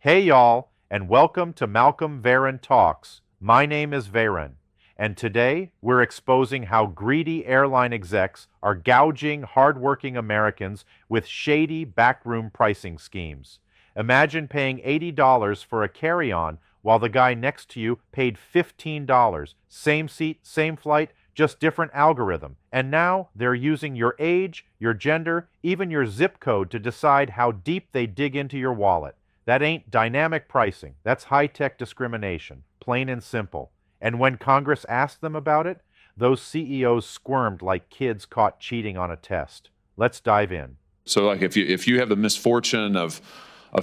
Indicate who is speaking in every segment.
Speaker 1: Hey y'all, and welcome to Malcolm Veyron Talks. My name is Veyron, and today we're exposing how greedy airline execs are gouging hardworking Americans with shady backroom pricing schemes. Imagine paying $80 for a carry-on while the guy next to you paid $15. Same seat, same flight, just different algorithm. And now they're using your age, your gender, even your zip code to decide how deep they dig into your wallet. That ain't dynamic pricing. That's high-tech discrimination, plain and simple. And when Congress asked them about it, those CEOs squirmed like kids caught cheating on a test. Let's dive in.
Speaker 2: So like if you have the misfortune of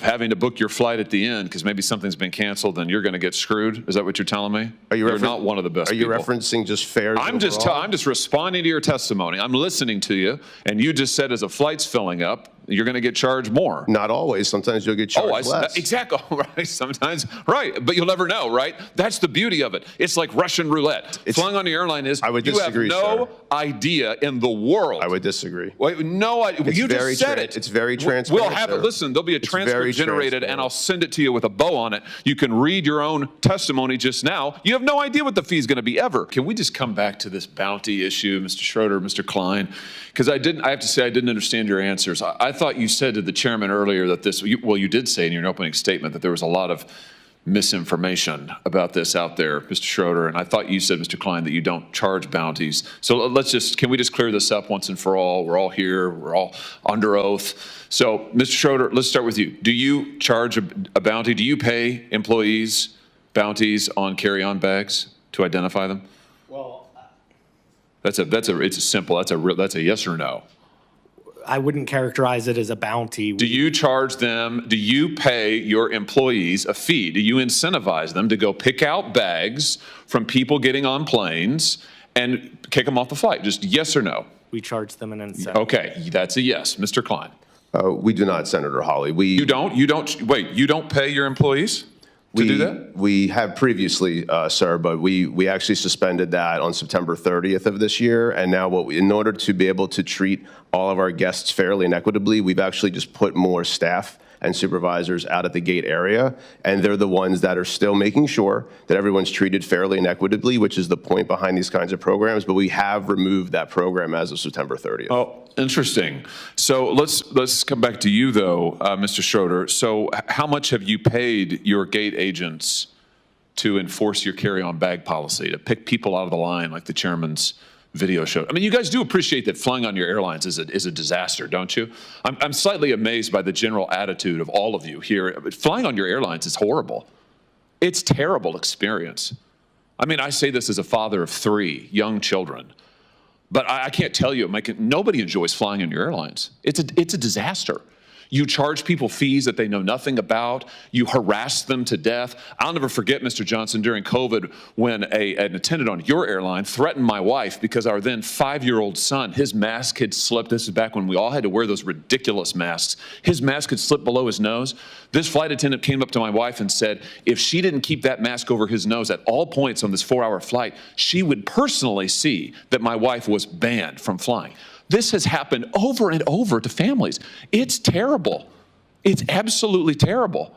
Speaker 2: having to book your flight at the end because maybe something's been canceled, then you're going to get screwed. Is that what you're telling me? You're not one of the best people.
Speaker 3: Are you referencing just fares?
Speaker 2: I'm just responding to your testimony. I'm listening to you, and you just said as a flight's filling up, you're going to get charged more.
Speaker 3: Not always. Sometimes you'll get charged less.
Speaker 2: Exactly. Right. Sometimes. Right. But you'll never know. Right. That's the beauty of it. It's like Russian roulette. Flying on the airline is.
Speaker 3: I would disagree,
Speaker 2: you have no idea in the world.
Speaker 3: I would disagree.
Speaker 2: Wait, no idea. You just said it.
Speaker 3: It's very transparent.
Speaker 2: We'll have it. Listen, there'll be a transcript generated, and I'll send it to you with a bow on it. You can read your own testimony just now. You have no idea what the fee is going to be ever. Can we just come back to this bounty issue, Mr. Schroeder, Mr. Klein? Because I have to say I didn't understand your answers. I thought you said to the chairman earlier that you did say in your opening statement that there was a lot of misinformation about this out there, Mr. Schroeder, and I thought you said, Mr. Klein, that you don't charge bounties. So can we just clear this up once and for all? We're all here, we're all under oath. So, Mr. Schroeder, let's start with you. Do you charge a bounty? Do you pay employees bounties on carry-on bags to identify them?
Speaker 4: Well,
Speaker 2: that's a yes or no.
Speaker 4: I wouldn't characterize it as a bounty.
Speaker 2: Do you charge them, do you pay your employees a fee? Do you incentivize them to go pick out bags from people getting on planes and kick them off the flight? Just yes or no?
Speaker 4: We charge them an incentive.
Speaker 2: Okay, that's a yes. Mr. Klein?
Speaker 3: We do not, Senator Hawley.
Speaker 2: You don't pay your employees to do that?
Speaker 3: We have previously, sir, but we actually suspended that on September 30th of this year. And now in order to be able to treat all of our guests fairly and equitably, we've actually just put more staff and supervisors out at the gate area, and they're the ones that are still making sure that everyone's treated fairly and equitably, which is the point behind these kinds of programs, but we have removed that program as of September 30th.
Speaker 2: Oh, interesting. So let's come back to you, though, Mr. Schroeder. So how much have you paid your gate agents to enforce your carry-on bag policy, to pick people out of the line like the chairman's video showed? I mean, you guys do appreciate that flying on your airlines is a disaster, don't you? I'm slightly amazed by the general attitude of all of you here. Flying on your airlines is horrible. It's a terrible experience. I mean, I say this as a father of 3 young children, but I can't tell you, nobody enjoys flying on your airlines. It's a disaster. You charge people fees that they know nothing about. You harass them to death. I'll never forget, Mr. Johnson, during COVID when an attendant on your airline threatened my wife because our then 5-year-old son, his mask had slipped. This is back when we all had to wear those ridiculous masks. His mask had slipped below his nose. This flight attendant came up to my wife and said, if she didn't keep that mask over his nose at all points on this 4-hour flight, she would personally see that my wife was banned from flying. This has happened over and over to families. It's terrible. It's absolutely terrible.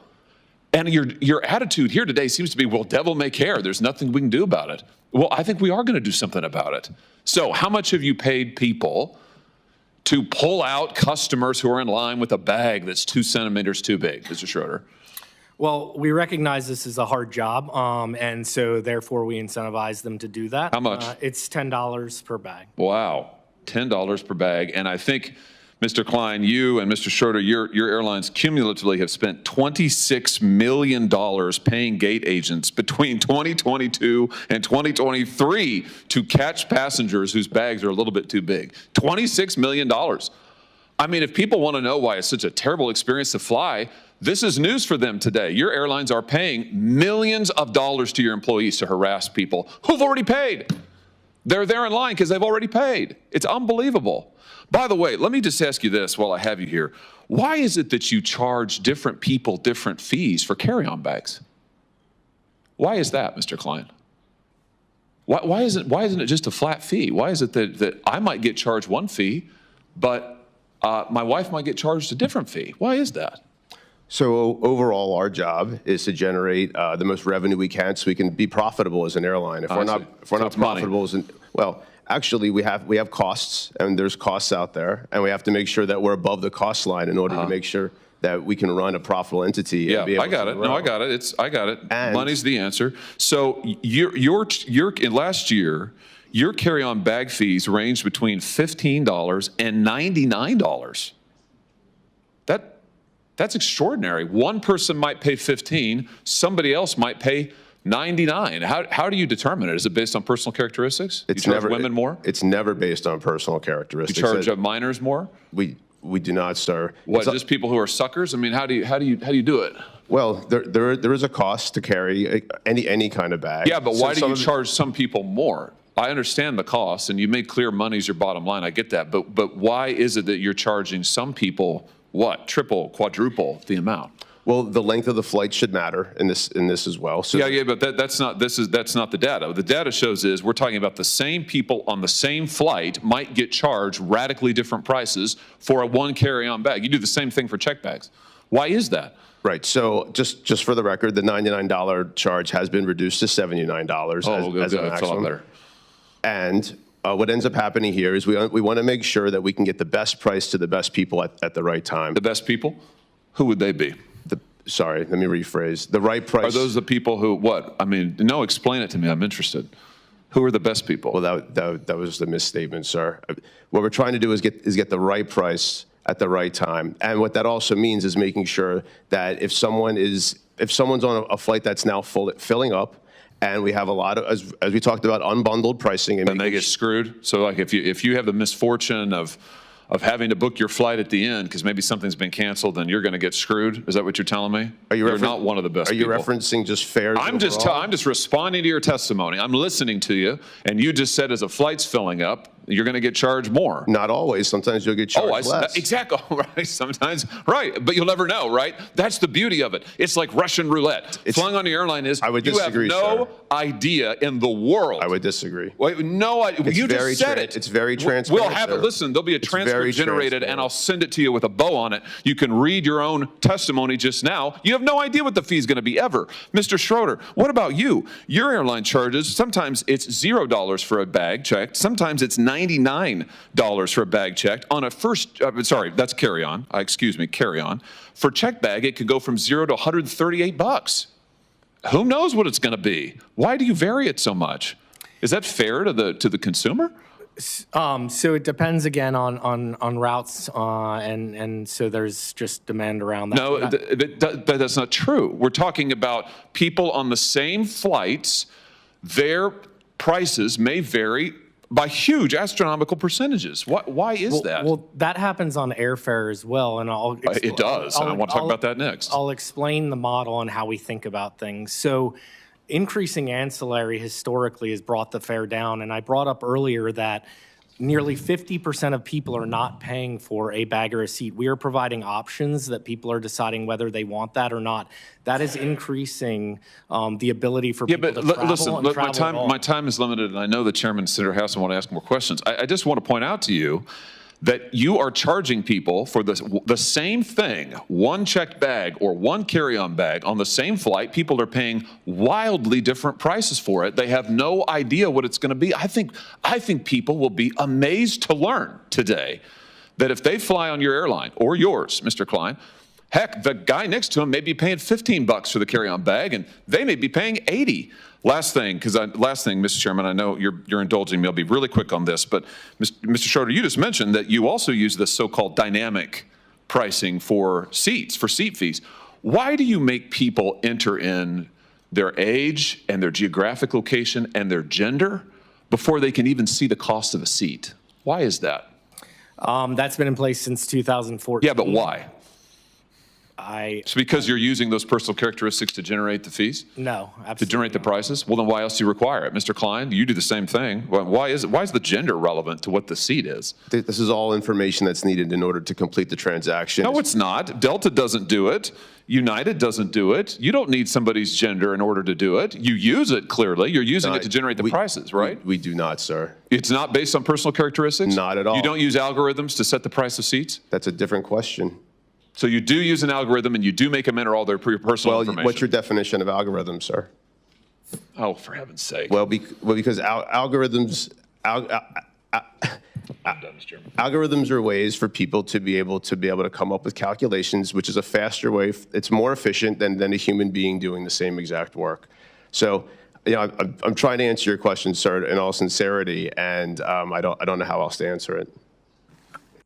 Speaker 2: And your attitude here today seems to be, well, devil may care. There's nothing we can do about it. Well, I think we are going to do something about it. So how much have you paid people to pull out customers who are in line with a bag that's 2 centimeters too big, Mr. Schroeder?
Speaker 4: Well, we recognize this is a hard job, and so therefore we incentivize them to do that.
Speaker 2: How much?
Speaker 4: It's $10 per bag.
Speaker 2: Wow. $10 per bag. And I think, Mr. Klein, you and Mr. Schroeder, your airlines cumulatively have spent $26 million paying gate agents between 2022 and 2023 to catch passengers whose bags are a little bit too big. $26 million. I mean, if people want to know why it's such a terrible experience to fly, this is news for them today. Your airlines are paying millions of dollars to your employees to harass people who've already paid. They're there in line because they've already paid. It's unbelievable. By the way, let me just ask you this while I have you here. Why is it that you charge different people different fees for carry-on bags? Why is that, Mr. Klein? Why isn't it just a flat fee? Why is it that I might get charged one fee, but my wife might get charged a different fee? Why is that?
Speaker 3: So overall, our job is to generate the most revenue we can, so we can be profitable as an airline. If we're not profitable well, actually we have costs, and there's costs out there, and we have to make sure that we're above the cost line in order to make sure that we can run a profitable entity.
Speaker 2: Yeah,
Speaker 3: and be able
Speaker 2: I got
Speaker 3: to
Speaker 2: it.
Speaker 3: grow.
Speaker 2: No, I got it. I got it.
Speaker 3: And-
Speaker 2: Money's the answer. So last year, your carry-on bag fees ranged between $15 and $99. That's extraordinary. One person might pay 15, somebody else might pay 99. How do you determine it? Is it based on personal characteristics?
Speaker 3: It's
Speaker 2: you charge
Speaker 3: never
Speaker 2: women more?
Speaker 3: It's never based on personal
Speaker 2: You
Speaker 3: characteristics.
Speaker 2: charge minors more?
Speaker 3: We do not, sir.
Speaker 2: What, just people who are suckers? I mean, how do you do it?
Speaker 3: Well, there is a cost to carry any kind of bag.
Speaker 2: Yeah, but
Speaker 3: So
Speaker 2: why do
Speaker 3: some
Speaker 2: you
Speaker 3: of it-
Speaker 2: charge some people more? I understand the cost, and you made clear money's your bottom line. I get that, but why is it that you're charging some people what, triple, quadruple the amount?
Speaker 3: Well, the length of the flight should matter in this as well. So
Speaker 2: Yeah, but that's not the data. The data shows is we're talking about the same people on the same flight might get charged radically different prices for a one carry-on bag. You do the same thing for check bags. Why is that?
Speaker 3: Right. So just for the record, the $99 charge has been reduced to $79 as a
Speaker 2: That's a lot
Speaker 3: maximum.
Speaker 2: better.
Speaker 3: And what ends up happening here is we want to make sure that we can get the best price to the best people at the right time.
Speaker 2: The best people? Who would they be?
Speaker 3: Sorry, let me rephrase. The right price.
Speaker 2: Are those the people who, what? I mean, no, explain it to me. I'm interested. Who are the best people?
Speaker 3: Well, that was the misstatement, sir. What we're trying to do is get the right price at the right time. And what that also means is making sure that if someone's on a flight that's now filling up, and we have a lot of, as we talked about, unbundled pricing. And
Speaker 2: they get screwed? So like if you have the misfortune of having to book your flight at the end because maybe something's been canceled, then you're going to get screwed? Is that what you're telling me? You're not one of the best people.
Speaker 3: Are you referencing just fares
Speaker 2: I'm just responding to your testimony. I'm listening to you, and you just said as a flight's filling up, you're going to get charged more.
Speaker 3: Not always. Sometimes you'll get charged less.
Speaker 2: Exactly. Right. Sometimes. Right. But you'll never know, right? That's the beauty of it. It's like Russian roulette. Flying on the airline is,
Speaker 3: I would disagree,
Speaker 2: you have no idea in the world.
Speaker 3: I would disagree.
Speaker 2: Wait, no idea. You just said it.
Speaker 3: It's very transparent.
Speaker 2: We'll have it. Listen, there'll be a transcript generated, and I'll send it to you with a bow on it. You can read your own testimony just now. You have no idea what the fee is going to be ever. Mr. Schroeder, what about you? Your airline charges, sometimes it's $0 for a bag checked. Sometimes it's $99 for a bag checked. On a first, sorry, that's carry-on. Excuse me, carry-on. For check bag, it could go from $0 to $138. Who knows what it's going to be? Why do you vary it so much? Is that fair to the consumer?
Speaker 4: So it depends again on routes, and so there's just demand around that.
Speaker 2: No, but that's not true. We're talking about people on the same flights. Their prices may vary by huge astronomical percentages. Why is that?
Speaker 4: Well, that happens on airfare as well, and
Speaker 2: it does. I want to talk about that next.
Speaker 4: I'll explain the model and how we think about things. So increasing ancillary historically has brought the fare down, and I brought up earlier that nearly 50% of people are not paying for a bag or a seat. We are providing options that people are deciding whether they want that or not. That is increasing the ability for people to travel
Speaker 2: listen,
Speaker 4: and travel
Speaker 2: my time is limited, and I know the chairman, Senator House, want to ask more questions. I just want to point out to you that you are charging people for the same thing, one checked bag or one carry-on bag on the same flight. People are paying wildly different prices for it. They have no idea what it's going to be. I think people will be amazed to learn today that if they fly on your airline or yours, Mr. Klein, heck, the guy next to him may be paying $15 for the carry-on bag, and they may be paying $80. Last thing, Mr. Chairman, I know you're indulging me. I'll be really quick on this, but Mr. Schroeder, you just mentioned that you also use this so-called dynamic pricing for seats, for seat fees. Why do you make people enter in their age and their geographic location and their gender before they can even see the cost of a seat? Why is that?
Speaker 4: That's been in place since 2014.
Speaker 2: Yeah, but why?
Speaker 4: It's
Speaker 2: because you're using those personal characteristics to generate the fees?
Speaker 4: No, absolutely.
Speaker 2: To generate the prices? Well, then why else do you require it? Mr. Klein, you do the same thing. Why is the gender relevant to what the seat is?
Speaker 3: This is all information that's needed in order to complete the transaction.
Speaker 2: No, it's not. Delta doesn't do it. United doesn't do it. You don't need somebody's gender in order to do it. You use it, clearly. You're using it to generate the prices, right?
Speaker 3: We do not, sir.
Speaker 2: It's not based on personal characteristics?
Speaker 3: Not at all.
Speaker 2: You don't use algorithms to set the price of seats?
Speaker 3: That's a different question.
Speaker 2: So you do use an algorithm and you do make them enter all their personal information.
Speaker 3: What's your definition of algorithm, sir?
Speaker 2: Oh, for heaven's sake.
Speaker 3: Well, because algorithms are ways for people to be able to come up with calculations, which is a faster way. It's more efficient than a human being doing the same exact work. So, I'm trying to answer your question, sir, in all sincerity, and I don't know how else to answer it.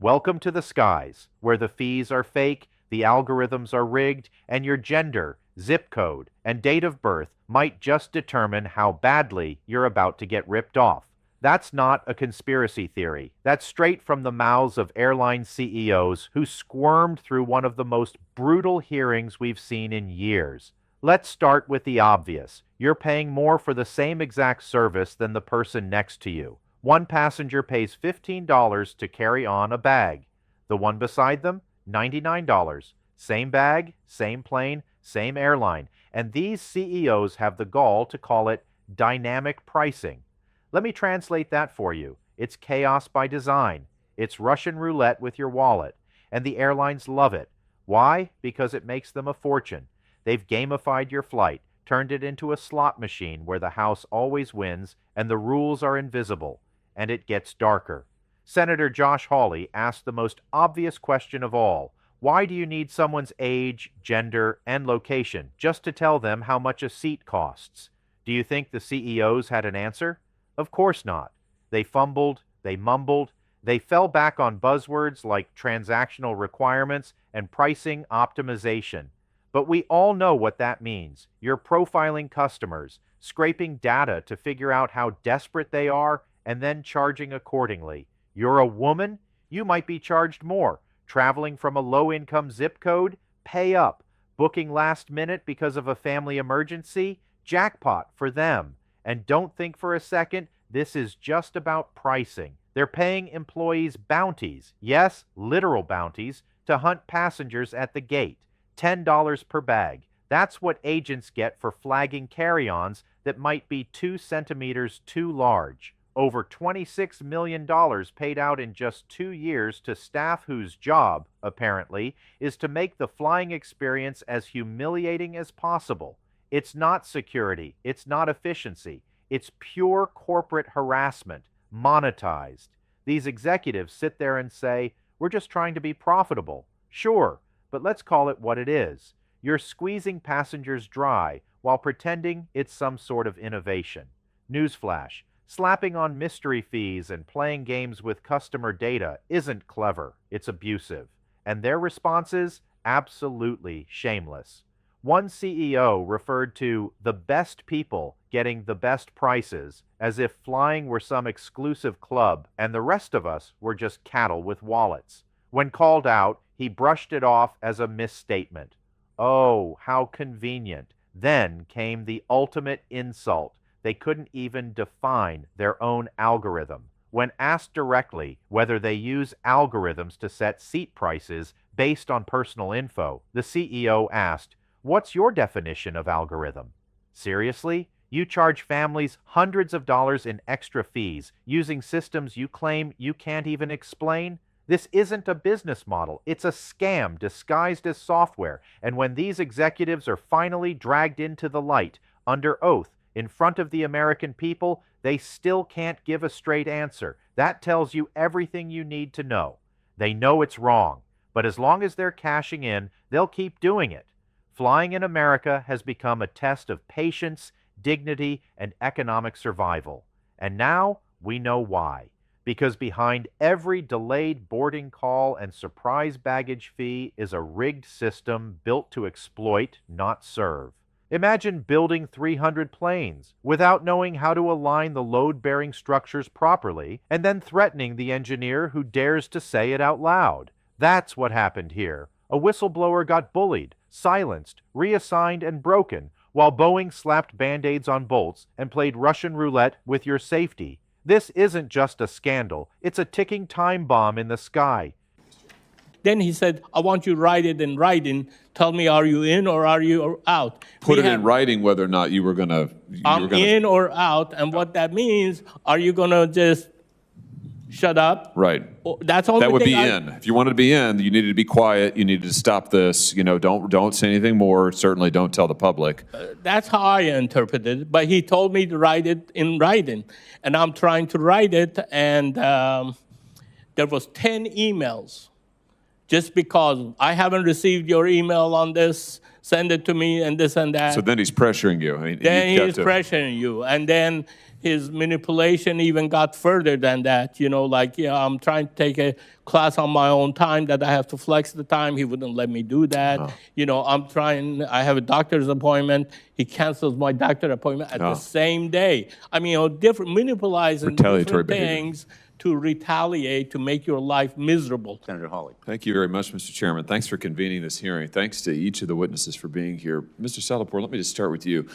Speaker 1: Welcome to the skies, where the fees are fake, the algorithms are rigged, and your gender, zip code, and date of birth might just determine how badly you're about to get ripped off. That's not a conspiracy theory. That's straight from the mouths of airline CEOs who squirmed through one of the most brutal hearings we've seen in years. Let's start with the obvious. You're paying more for the same exact service than the person next to you. One passenger pays $15 to carry on a bag. The one beside them, $99. Same bag, same plane, same airline. And these CEOs have the gall to call it dynamic pricing. Let me translate that for you. It's chaos by design. It's Russian roulette with your wallet. And the airlines love it. Why? Because it makes them a fortune. They've gamified your flight, turned it into a slot machine where the house always wins and the rules are invisible. And it gets darker. Senator Josh Hawley asked the most obvious question of all. Why do you need someone's age, gender, and location just to tell them how much a seat costs? Do you think the CEOs had an answer? Of course not. They fumbled, they mumbled, they fell back on buzzwords like transactional requirements and pricing optimization. But we all know what that means. You're profiling customers, scraping data to figure out how desperate they are, and then charging accordingly. You're a woman? You might be charged more. Traveling from a low-income zip code? Pay up. Booking last minute because of a family emergency? Jackpot for them. And don't think for a second this is just about pricing. They're paying employees bounties, yes, literal bounties, to hunt passengers at the gate. $10 per bag. That's what agents get for flagging carry-ons that might be 2 centimeters too large. Over $26 million paid out in just 2 years to staff whose job, apparently, is to make the flying experience as humiliating as possible. It's not security. It's not efficiency. It's pure corporate harassment, monetized. These executives sit there and say, we're just trying to be profitable. Sure, but let's call it what it is. You're squeezing passengers dry while pretending it's some sort of innovation. Newsflash. Slapping on mystery fees and playing games with customer data isn't clever, it's abusive. And their responses? Absolutely shameless. One CEO referred to the best people getting the best prices as if flying were some exclusive club and the rest of us were just cattle with wallets. When called out, he brushed it off as a misstatement. Oh, how convenient. Then came the ultimate insult. They couldn't even define their own algorithm. When asked directly whether they use algorithms to set seat prices based on personal info, the CEO asked, "What's your definition of algorithm?" Seriously? You charge families hundreds of dollars in extra fees using systems you claim you can't even explain? This isn't a business model. It's a scam disguised as software. And when these executives are finally dragged into the light, under oath, in front of the American people, they still can't give a straight answer. That tells you everything you need to know. They know it's wrong, but as long as they're cashing in, they'll keep doing it. Flying in America has become a test of patience, dignity, and economic survival. And now we know why. Because behind every delayed boarding call and surprise baggage fee is a rigged system built to exploit, not serve. Imagine building 300 planes without knowing how to align the load-bearing structures properly and then threatening the engineer who dares to say it out loud. That's what happened here. A whistleblower got bullied, silenced, reassigned, and broken, while Boeing slapped Band-Aids on bolts and played Russian roulette with your safety. This isn't just a scandal. It's a ticking time bomb in the sky.
Speaker 5: Then he said, I want you to write it in writing. Tell me, are you in or are you out?
Speaker 2: Put it in writing whether or not you were going to...
Speaker 5: I'm in or out, and what that means, are you going to just shut up.
Speaker 2: Right.
Speaker 5: That's the only
Speaker 2: That would
Speaker 5: thing
Speaker 2: be in. If you wanted to be in, you needed to be quiet. You needed to stop this. You know, don't say anything more. Certainly don't tell the public.
Speaker 5: That's how I interpreted it. But he told me to write it in writing, and I'm trying to write it. And there was 10 emails, just because I haven't received your email on this. Send it to me, and this and that.
Speaker 2: So then he's pressuring you. I mean,
Speaker 5: Then
Speaker 2: you've got
Speaker 5: he's
Speaker 2: to-
Speaker 5: pressuring you, and then his manipulation even got further than that. You know, like, yeah, I'm trying to take a class on my own time that I have to flex the time. He wouldn't let me do that.
Speaker 2: Oh.
Speaker 5: You know, I have a doctor's appointment. He cancels my doctor appointment at the same day. I mean, different manipulating
Speaker 2: Retaliatory
Speaker 5: different
Speaker 2: behavior.
Speaker 5: things to retaliate, to make your life miserable.
Speaker 6: Senator Hawley.
Speaker 2: Thank you very much, Mr. Chairman. Thanks for convening this hearing. Thanks to each of the witnesses for being here. Mr. Salapur, let me just start with you.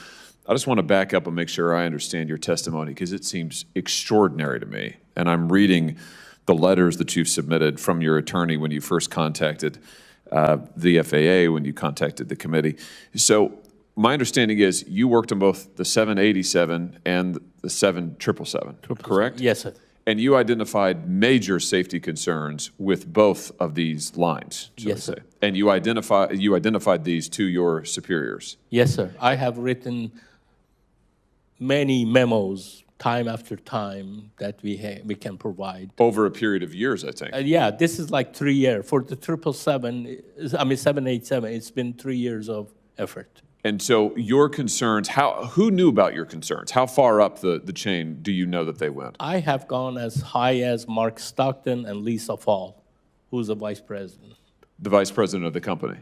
Speaker 2: I just want to back up and make sure I understand your testimony, because it seems extraordinary to me. And I'm reading the letters that you've submitted from your attorney when you first contacted the FAA, when you contacted the committee. So my understanding is you worked on both the 787 and the 7777, correct?
Speaker 5: Yes, sir.
Speaker 2: And you identified major safety concerns with both of these lines, shall
Speaker 5: Yes,
Speaker 2: we say.
Speaker 5: sir.
Speaker 2: And you identified these to your superiors.
Speaker 5: Yes, sir. I have written many memos time after time that we can provide.
Speaker 2: Over a period of years, I think.
Speaker 5: Yeah, this is like 3 years. For the 787, it's been 3 years of effort.
Speaker 2: And so your concerns, who knew about your concerns? How far up the chain do you know that they went?
Speaker 5: I have gone as high as Mark Stockton and Lisa Fall, who's the vice president.
Speaker 2: The vice president of the company.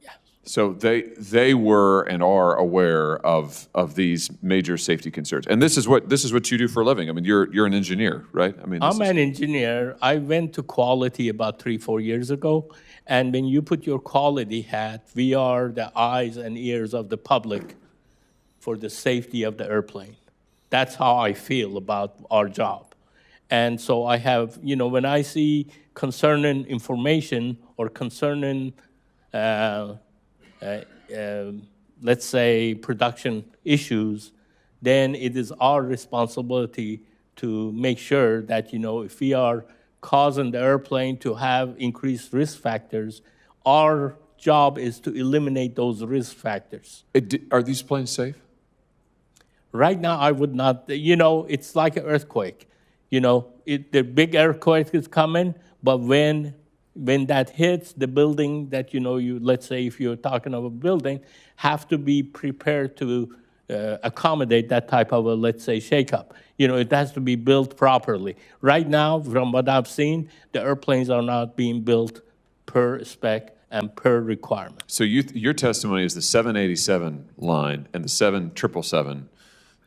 Speaker 5: Yes.
Speaker 2: So they were and are aware of these major safety concerns. And this is what you do for a living. I mean, you're an engineer, right? I mean,
Speaker 5: I'm an engineer. I went to quality about 3-4 years ago. And when you put your quality hat, we are the eyes and ears of the public for the safety of the airplane. That's how I feel about our job. And so I have, you know, when I see concerning information or concerning, let's say, production issues, then it is our responsibility to make sure that, you know, if we are causing the airplane to have increased risk factors, our job is to eliminate those risk factors.
Speaker 2: Are these planes safe?
Speaker 5: Right now, I would not, you know, it's like an earthquake. You know, the big earthquake is coming, but when that hits the building that, you know, let's say if you're talking of a building, have to be prepared to accommodate that type of a, let's say, shakeup. You know, it has to be built properly. Right now, from what I've seen, the airplanes are not being built per spec and per requirement.
Speaker 2: So your testimony is the 787 line and the 777,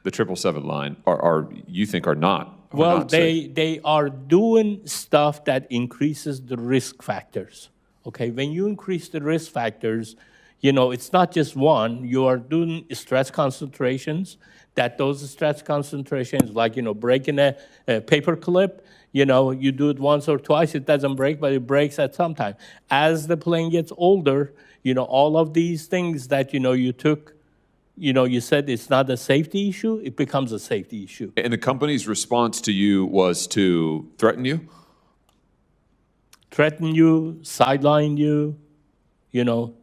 Speaker 2: the 777 line are you think are not.
Speaker 5: Well,
Speaker 2: not safe.
Speaker 5: they are doing stuff that increases the risk factors. Okay, when you increase the risk factors, you know, it's not just one. You are doing stress concentrations, that those stress concentrations, like, you know, breaking a paper clip, you know, you do it once or twice, it doesn't break, but it breaks at some time. As the plane gets older, you know, all of these things that, you know, you took, you know, you said it's not a safety issue, it becomes a safety issue.
Speaker 2: And the company's response to you was to threaten you?
Speaker 5: Threaten you, sideline you, you know,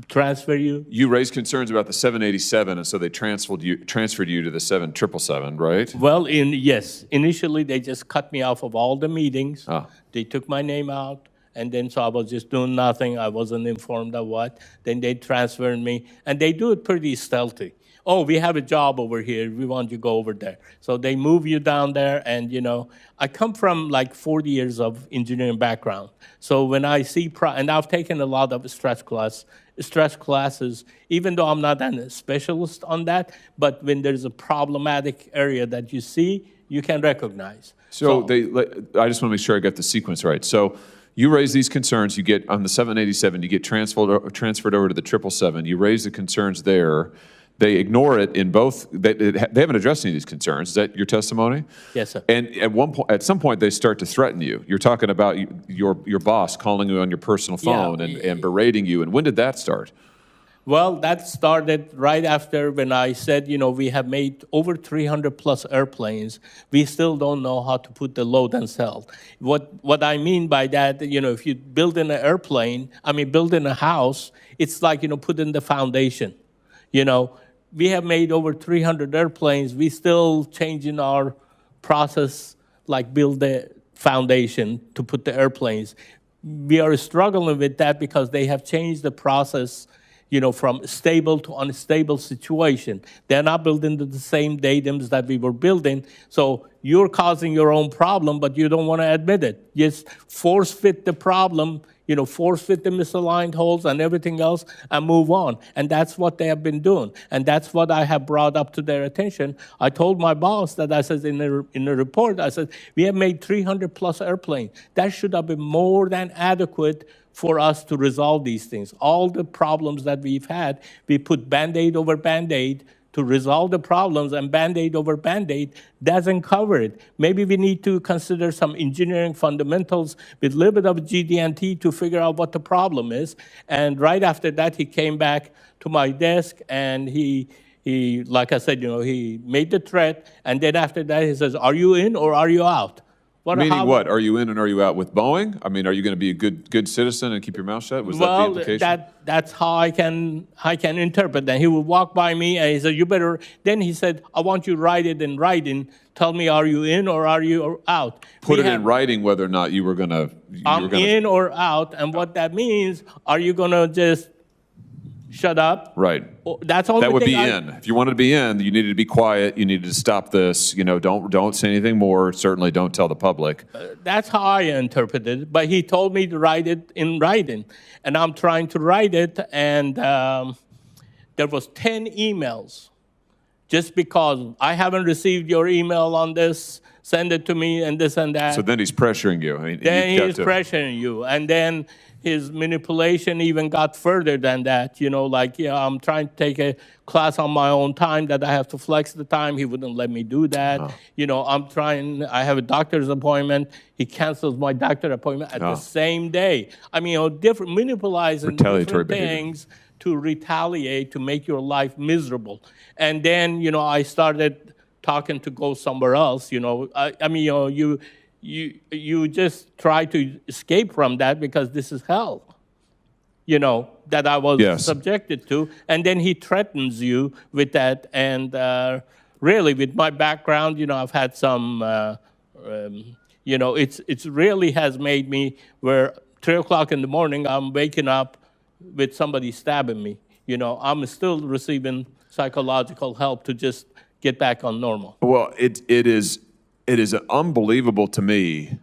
Speaker 5: transfer you.
Speaker 2: You raised concerns about the 787, and so they transferred you to the 777, right?
Speaker 5: Well, yes. Initially, they just cut me off of all the meetings.
Speaker 2: Ah.
Speaker 5: They took my name out, and then so I was just doing nothing. I wasn't informed of what. Then they transferred me, and they do it pretty stealthy. Oh, we have a job over here. We want you to go over there. So they move you down there, and, you know, I come from like 40 years of engineering background. So when I see, and I've taken a lot of stress classes, even though I'm not a specialist on that, but when there's a problematic area that you see, you can recognize.
Speaker 2: So I just want to make sure I got the sequence right. So you raise these concerns, you get on the 787, you get transferred over to the 777, you raise the concerns there. They ignore it in both. They haven't addressed any of these concerns. Is that your testimony?
Speaker 5: Yes, sir.
Speaker 2: And at some point, they start to threaten you. You're talking about your boss calling you on your personal phone and berating you. And when did that start?
Speaker 5: Well, that started right after when I said, we have made over 300 plus airplanes. We still don't know how to put the load and sell. What I mean by that, if you build in an airplane, build in a house, it's like, put in the foundation. We have made over 300 airplanes. We still changing our process, like build the foundation to put the airplanes. We are struggling with that because they have changed the process from stable to unstable situation. They're not building the same datums that we were building. So you're causing your own problem, but you don't want to admit it. Just force fit the problem, force fit the misaligned holes and everything else and move on. And that's what they have been doing. And that's what I have brought up to their attention. I told my boss that I said in the report, I said, we have made 300 plus airplanes. That should have been more than adequate for us to resolve these things. All the problems that we've had, we put Band-Aid over Band-Aid to resolve the problems, and Band-Aid over Band-Aid doesn't cover it. Maybe we need to consider some engineering fundamentals with a little bit of GD&T to figure out what the problem is. And right after that, he came back to my desk, and he like I said, he made the threat, and then after that, he says, are you in or are you out?
Speaker 2: Meaning what? Are you in and are you out with Boeing? Are you going to be a good citizen and keep your mouth shut? Was that the implication?
Speaker 5: That's how I can interpret that. He would walk by me and he said, you better, then he said, I want you to write it in writing. Tell me, are you in or are you out?
Speaker 2: Put it in writing whether or not you were going to.
Speaker 5: I'm in or out. And what that means, are you going to just shut up?
Speaker 2: Right.
Speaker 5: That's all.
Speaker 2: That would be in. If you wanted to be in, you needed to be quiet. You needed to stop this. Don't say anything more. Certainly, don't tell the public.
Speaker 5: That's how I interpreted it. But he told me to write it in writing, and I'm trying to write it. And there was 10 emails, just because I haven't received your email on this. Send it to me, and this and that.
Speaker 2: So then he's pressuring you.
Speaker 5: Pressuring you, and then his manipulation even got further than that. I'm trying to take a class on my own time that I have to flex the time. He wouldn't let me do that. Oh. I have a doctor's appointment. He cancels my doctor appointment at the same day. Different manipulating different things to retaliate, to make your life miserable. And then, I started talking to go somewhere else. You just try to escape from that because this is hell, that I was subjected to. And then he threatens you with that. And really, with my background, I've had some, it's really has made me where 3 o'clock in the morning, I'm waking up with somebody stabbing me. I'm still receiving psychological help to just get back on normal.
Speaker 2: Well, it is unbelievable to me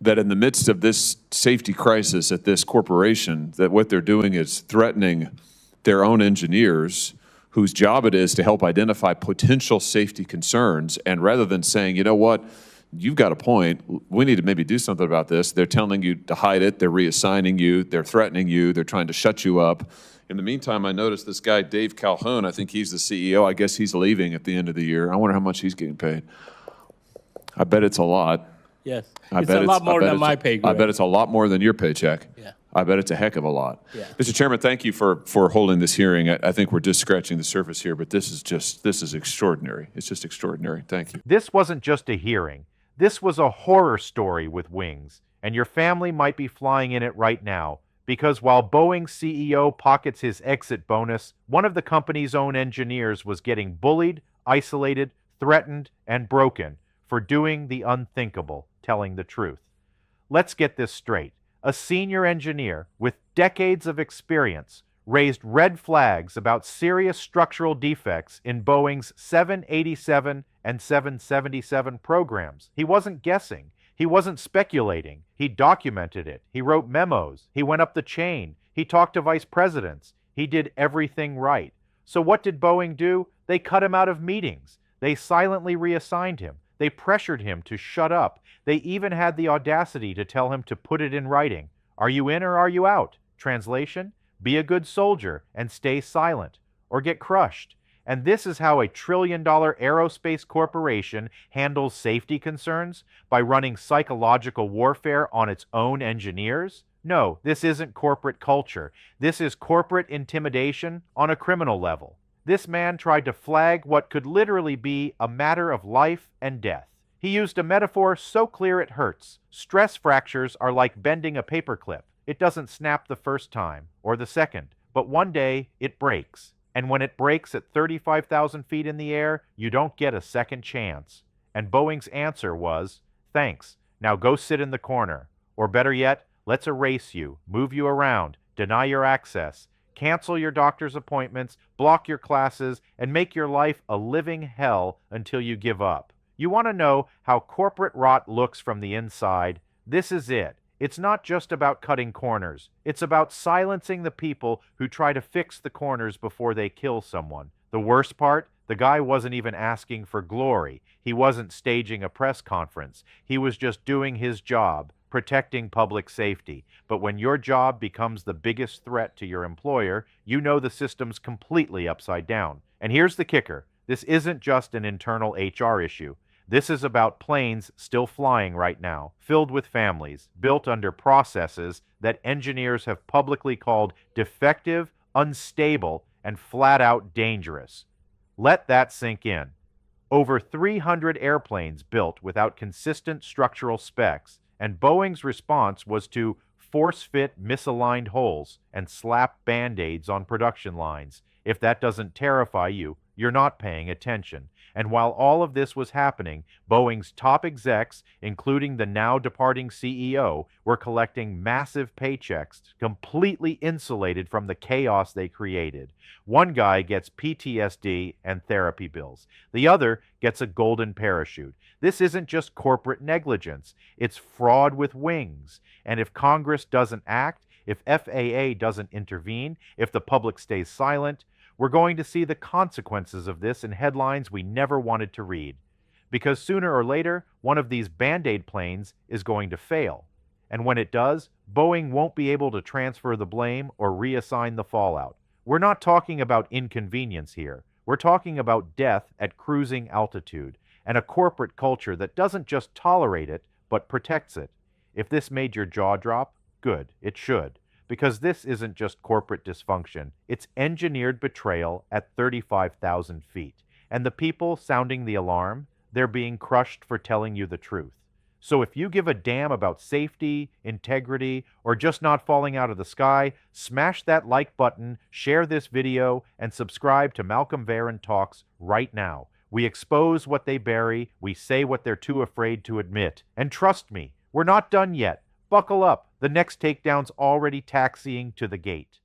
Speaker 2: that in the midst of this safety crisis at this corporation, that what they're doing is threatening their own engineers whose job it is to help identify potential safety concerns. And rather than saying, you know what, you've got a point, we need to maybe do something about this, they're telling you to hide it, they're reassigning you, they're threatening you, they're trying to shut you up. In the meantime, I noticed this guy, Dave Calhoun, I think he's the CEO. I guess he's leaving at the end of the year. I wonder how much he's getting paid. I bet it's a lot.
Speaker 5: Yes, it's a lot more than my pay grade.
Speaker 2: I bet it's a lot more than your paycheck.
Speaker 5: Yeah.
Speaker 2: I bet it's a heck of a lot.
Speaker 5: Yeah.
Speaker 2: Mr. Chairman, thank you for holding this hearing. I think we're just scratching the surface here, but this is extraordinary. It's just extraordinary. Thank you.
Speaker 1: This wasn't just a hearing. This was a horror story with wings, and your family might be flying in it right now, because while Boeing's CEO pockets his exit bonus, one of the company's own engineers was getting bullied, isolated, threatened, and broken for doing the unthinkable, telling the truth. Let's get this straight. A senior engineer with decades of experience raised red flags about serious structural defects in Boeing's 787 and 777 programs. He wasn't guessing. He wasn't speculating. He documented it. He wrote memos. He went up the chain. He talked to vice presidents. He did everything right. So what did Boeing do? They cut him out of meetings. They silently reassigned him. They pressured him to shut up. They even had the audacity to tell him to put it in writing. Are you in or are you out? Translation: be a good soldier and stay silent, or get crushed. And this is how a trillion-dollar aerospace corporation handles safety concerns, by running psychological warfare on its own engineers? No, this isn't corporate culture. This is corporate intimidation on a criminal level. This man tried to flag what could literally be a matter of life and death. He used a metaphor so clear it hurts. Stress fractures are like bending a paperclip. It doesn't snap the first time or the second, but one day it breaks. And when it breaks at 35,000 feet in the air, you don't get a second chance. And Boeing's answer was, thanks, now go sit in the corner. Or better yet, let's erase you, move you around, deny your access, cancel your doctor's appointments, block your classes, and make your life a living hell until you give up. You want to know how corporate rot looks from the inside? This is it. It's not just about cutting corners. It's about silencing the people who try to fix the corners before they kill someone. The worst part? The guy wasn't even asking for glory. He wasn't staging a press conference. He was just doing his job, protecting public safety. But when your job becomes the biggest threat to your employer, you know the system's completely upside down. And here's the kicker. This isn't just an internal HR issue. This is about planes still flying right now, filled with families, built under processes that engineers have publicly called defective, unstable, and flat out dangerous. Let that sink in. Over 300 airplanes built without consistent structural specs, and Boeing's response was to force-fit misaligned holes and slap Band-Aids on production lines. If that doesn't terrify you, you're not paying attention. And while all of this was happening, Boeing's top execs, including the now departing CEO, were collecting massive paychecks, completely insulated from the chaos they created. One guy gets PTSD and therapy bills. The other gets a golden parachute. This isn't just corporate negligence. It's fraud with wings. And if Congress doesn't act, if FAA doesn't intervene, if the public stays silent, we're going to see the consequences of this in headlines we never wanted to read. Because sooner or later, one of these Band-Aid planes is going to fail. And when it does, Boeing won't be able to transfer the blame or reassign the fallout. We're not talking about inconvenience here. We're talking about death at cruising altitude and a corporate culture that doesn't just tolerate it, but protects it. If this made your jaw drop, good, it should. Because this isn't just corporate dysfunction, it's engineered betrayal at 35,000 feet. And the people sounding the alarm, they're being crushed for telling you the truth. So if you give a damn about safety, integrity, or just not falling out of the sky, smash that like button, share this video, and subscribe to Malcolm Veyron Talks right now. We expose what they bury, we say what they're too afraid to admit. And trust me, we're not done yet. Buckle up. The next takedown's already taxiing to the gate.